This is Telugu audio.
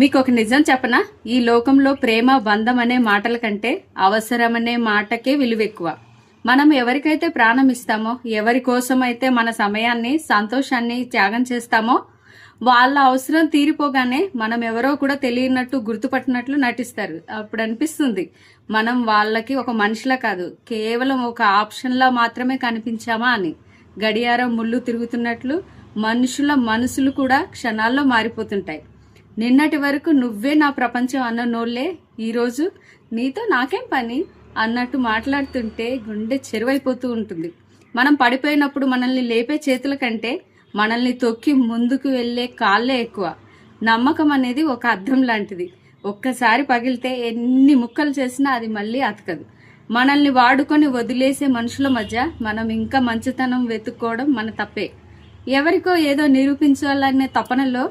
మీకు ఒక నిజం చెప్పనా? ఈ లోకంలో ప్రేమ బంధం అనే మాటల కంటే అవసరం అనే మాటకే విలువ ఎక్కువ. మనం ఎవరికైతే ప్రాణం ఇస్తామో, ఎవరి కోసమైతే మన సమయాన్ని సంతోషాన్ని త్యాగం చేస్తామో, వాళ్ళ అవసరం తీరిపోగానే మనం ఎవరో కూడా తెలియనట్టు గుర్తుపట్టినట్లు నటిస్తారు. అప్పుడు అనిపిస్తుంది మనం వాళ్ళకి ఒక మనిషిలా కాదు, కేవలం ఒక ఆప్షన్లా మాత్రమే కనిపించామా అని. గడియారం ముళ్ళు తిరుగుతున్నట్లు మనుషుల మనసులు కూడా క్షణాల్లో మారిపోతుంటాయి. నిన్నటి వరకు నువ్వే నా ప్రపంచం అన్న నోళ్లే ఈరోజు నీతో నాకేం పని అన్నట్టు మాట్లాడుతుంటే గుండె చెరువైపోతూ ఉంటుంది. మనం పడిపోయినప్పుడు మనల్ని లేపే చేతుల కంటే మనల్ని తొక్కి ముందుకు వెళ్లే కాళ్ళే ఎక్కువ. నమ్మకం అనేది ఒక అద్దం లాంటిది. ఒక్కసారి పగిలితే ఎన్ని ముక్కలు చేసినా అది మళ్ళీ అతకదు. మనల్ని వాడుకొని వదిలేసే మనుషుల మధ్య మనం ఇంకా మంచితనం వెతుక్కోవడం మన తప్పే. ఎవరికో ఏదో నిరూపించాలనే తపనలో